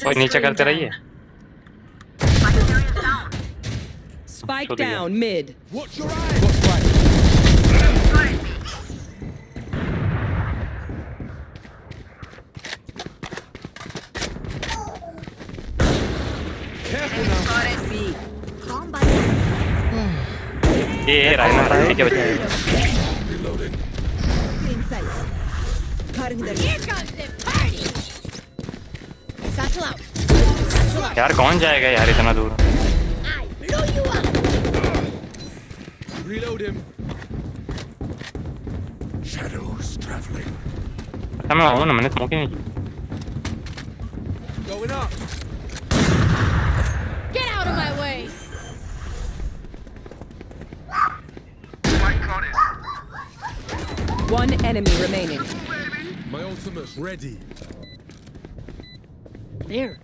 कोई नीचे करते रहिए. Spike down mid. Watch your eyes. Watch right. Careful now. ये राइजन है क्या बचा है? Reloading. यार कौन जाएगा यार इतना दूर? Reload him. Shadows traveling. मैं हूँ ना मैंने स्मोक ही नहीं की. Going up. Get out of my way. One enemy remaining. My ultimate's ready. There.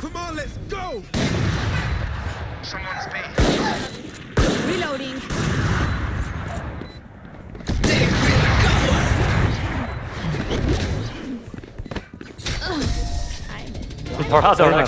Come on, let's go. Someone's B. Reloading. थोड़ा थोड़ा